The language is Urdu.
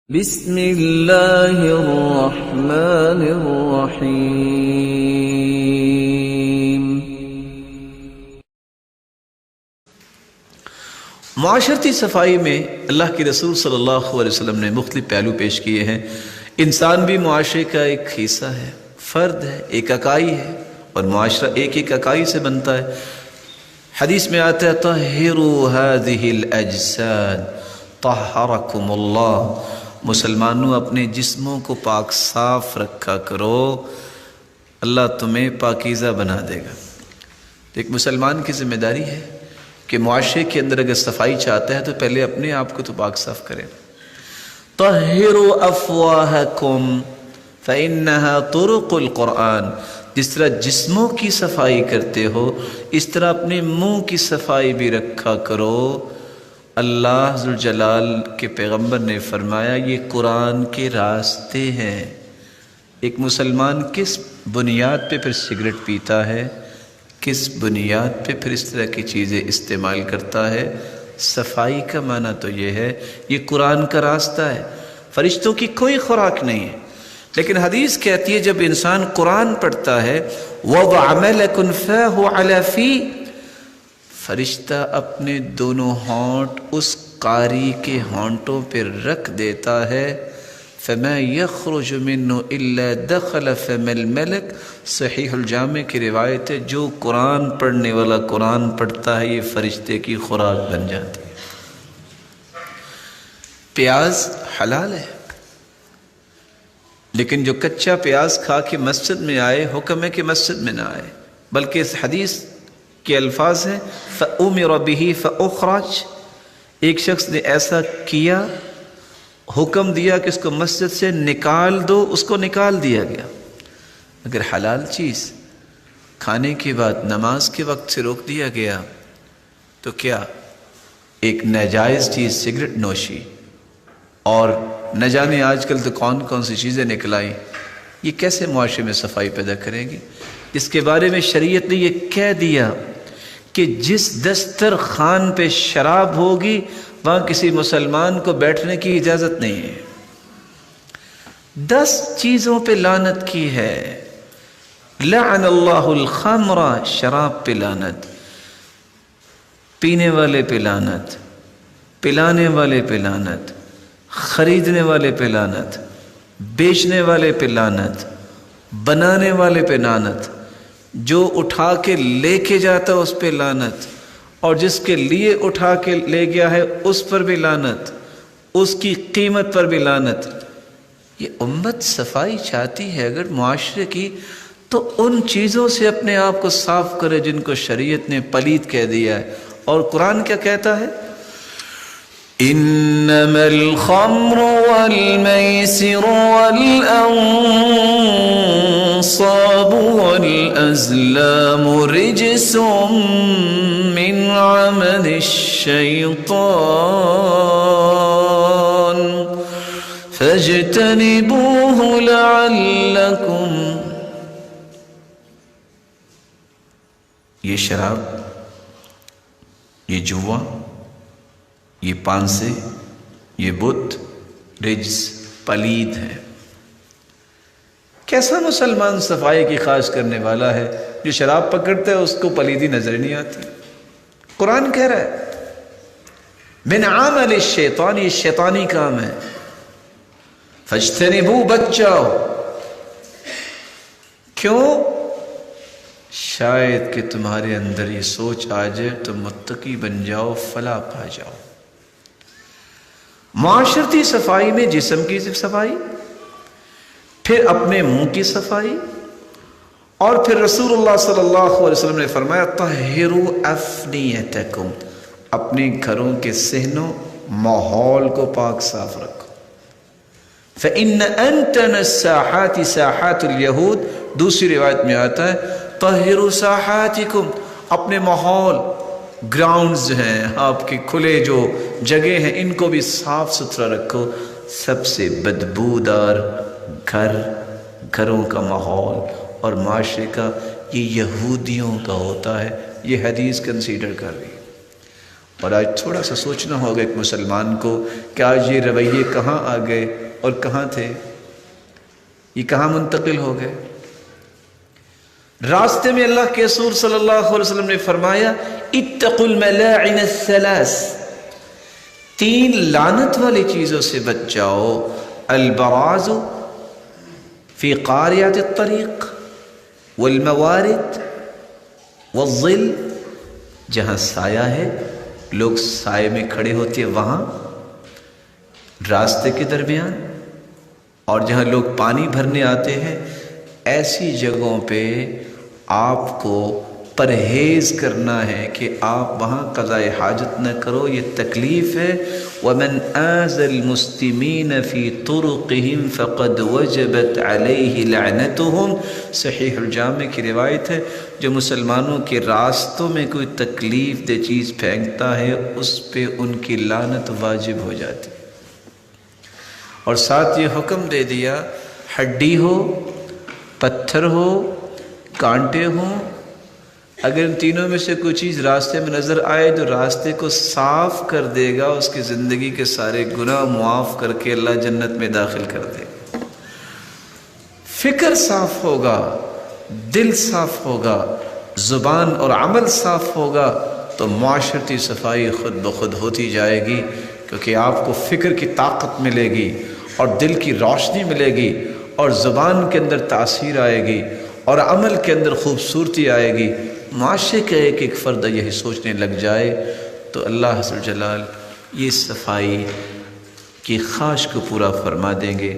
بسم اللہ الرحمن الرحیم۔ معاشرتی صفائی میں اللہ کے رسول صلی اللہ علیہ وسلم نے مختلف پہلو پیش کیے ہیں۔ انسان بھی معاشرے کا ایک حصہ ہے، فرد ہے، ایک اکائی ہے، اور معاشرہ ایک اکائی سے بنتا ہے۔ حدیث میں آتا ہے طہروا هذه الاجساد طہرکم اللہ، مسلمانوں اپنے جسموں کو پاک صاف رکھا کرو، اللہ تمہیں پاکیزہ بنا دے گا۔ ایک مسلمان کی ذمہ داری ہے کہ معاشرے کے اندر اگر صفائی چاہتا ہے تو پہلے اپنے آپ کو تو پاک صاف کرے۔ طہروا افواہکم فإنہا طرق القرآن، جس طرح جسموں کی صفائی کرتے ہو اس طرح اپنے منہ کی صفائی بھی رکھا کرو۔ اللہ ذوالجلال کے پیغمبر نے فرمایا یہ قرآن کے راستے ہیں۔ ایک مسلمان کس بنیاد پہ پھر سگریٹ پیتا ہے، کس بنیاد پہ پھر اس طرح کی چیزیں استعمال کرتا ہے؟ صفائی کا معنی تو یہ ہے، یہ قرآن کا راستہ ہے، فرشتوں کی کوئی خوراک نہیں ہے۔ لیکن حدیث کہتی ہے جب انسان قرآن پڑھتا ہے وَضَعَ مَلَكٌ فَاهُ عَلَى فِي، فرشتہ اپنے دونوں ہونٹ اس قاری کے ہونٹوں پہ رکھ دیتا ہے، فَمَا يَخْرُجُ مِنُّ إِلَّا دَخَلَ فَمَ الْمَلَكِ، صحیح الجامع کی روایت ہے جو قرآن پڑھنے والا قرآن پڑھتا ہے یہ فرشتے کی خوراک بن جاتی ہے۔ پیاز حلال ہے، لیکن جو کچا پیاز کھا کے مسجد میں آئے حکم ہے کہ مسجد میں نہ آئے، بلکہ اس حدیث کے الفاظ ہیں فَأُمِرَ بِهِ فَأُخْرَجَ، ایک شخص نے ایسا کیا، حکم دیا کہ اس کو مسجد سے نکال دو، اس کو نکال دیا گیا۔ اگر حلال چیز کھانے کے بعد نماز کے وقت سے روک دیا گیا تو کیا ایک ناجائز چیز سگریٹ نوشی اور نہ جانے آج کل تو کون کون سی چیزیں نکلائیں، یہ کیسے معاشرے میں صفائی پیدا کریں گی؟ اس کے بارے میں شریعت نے یہ کہہ دیا کہ جس دسترخوان پہ شراب ہوگی وہاں کسی مسلمان کو بیٹھنے کی اجازت نہیں ہے۔ 10 چیزوں پہ لعنت کی ہے، لعن اللہ الخمر، شراب پہ لعنت، پینے والے پہ لعنت، پلانے والے پہ لعنت، خریدنے والے پہ لعنت، بیچنے والے پہ لعنت، بنانے والے پہ لعنت، جو اٹھا کے لے کے جاتا اس پہ لعنت، اور جس کے لیے اٹھا کے لے گیا ہے اس پر بھی لعنت، اس کی قیمت پر بھی لعنت۔ یہ امت صفائی چاہتی ہے اگر معاشرے کی تو ان چیزوں سے اپنے آپ کو صاف کرے جن کو شریعت نے پلید کہہ دیا ہے۔ اور قرآن کیا کہتا ہے؟ انما الخمر والمیسر والانصاب والازلام رجس من عمل الشیطان فاجتنبوه لعلکم، یہ شراب، یہ جوا، یہ پانسے، یہ بت رجس پلید ہے۔ کیسا مسلمان صفائی کی خواہش کرنے والا ہے جو شراب پکڑتا ہے اس کو پلیدی نظر نہیں آتی؟ قرآن کہہ رہا ہے من عمل الشیطان، یہ شیطانی کام ہے، فاجتنبوا، بچ جاؤ۔ کیوں؟ شاید کہ تمہارے اندر یہ سوچ آ جائے تم متقی بن جاؤ، فلاح پا جاؤ۔ معاشرتی صفائی میں جسم کی صفائی، پھر اپنے منہ کی صفائی، اور پھر رسول اللہ صلی اللہ علیہ وسلم نے فرمایا طہروا افنیتکم، اپنے گھروں کے صحنوں ماحول کو پاک صاف رکھو۔ فإن أنتن الساحات ساحات اليہود، دوسری روایت میں آتا ہے طہروا ساحاتکم، اپنے ماحول گراؤنڈز ہیں آپ کے کھلے جو جگہ ہیں ان کو بھی صاف ستھرا رکھو۔ سب سے بدبودار گھروں کا ماحول اور معاشرے کا یہ یہودیوں کا ہوتا ہے، یہ حدیث کنسیڈر کر رہی ہے۔ اور آج تھوڑا سا سوچنا ہوگا ایک مسلمان کو کہ آج یہ رویے کہاں آ گئے اور کہاں تھے، یہ کہاں منتقل ہو گئے۔ راستے میں اللہ کے رسول صلی اللہ علیہ وسلم نے فرمایا اتقوا الملاعن الثلاث، 3 لعنت والی چیزوں سے بچ جاؤ، البراز فی قاریات الطریق والموارد والظل، جہاں سایہ ہے لوگ سائے میں کھڑے ہوتے ہیں وہاں، راستے کے درمیان، اور جہاں لوگ پانی بھرنے آتے ہیں ایسی جگہوں پہ آپ کو پرہیز کرنا ہے کہ آپ وہاں قضاء حاجت نہ کرو، یہ تکلیف ہے۔ وَمَنْ آذَى الْمُسْلِمِينَ فِي طُرُقِهِمْ فَقَدْ وَجَبَتْ عَلَيْهِ لَعْنَتُهُمْ، صحیح الجامع کی روایت ہے، جو مسلمانوں کے راستوں میں کوئی تکلیف دہ چیز پھینکتا ہے اس پہ ان کی لعنت واجب ہو جاتی ہے۔ اور ساتھ یہ حکم دے دیا ہڈی ہو، پتھر ہو، کانٹے ہوں، اگر ان تینوں میں سے کوئی چیز راستے میں نظر آئے تو راستے کو صاف کر دے گا، اس کی زندگی کے سارے گناہ معاف کر کے اللہ جنت میں داخل کر دے گا۔ فکر صاف ہوگا، دل صاف ہوگا، زبان اور عمل صاف ہوگا تو معاشرتی صفائی خود بخود ہوتی جائے گی، کیونکہ آپ کو فکر کی طاقت ملے گی اور دل کی روشنی ملے گی اور زبان کے اندر تاثیر آئے گی اور عمل کے اندر خوبصورتی آئے گی۔ معاشرے کا ایک ایک فرد یہی سوچنے لگ جائے تو اللہ عز و جلال یہ صفائی کی خواہش کو پورا فرما دیں گے۔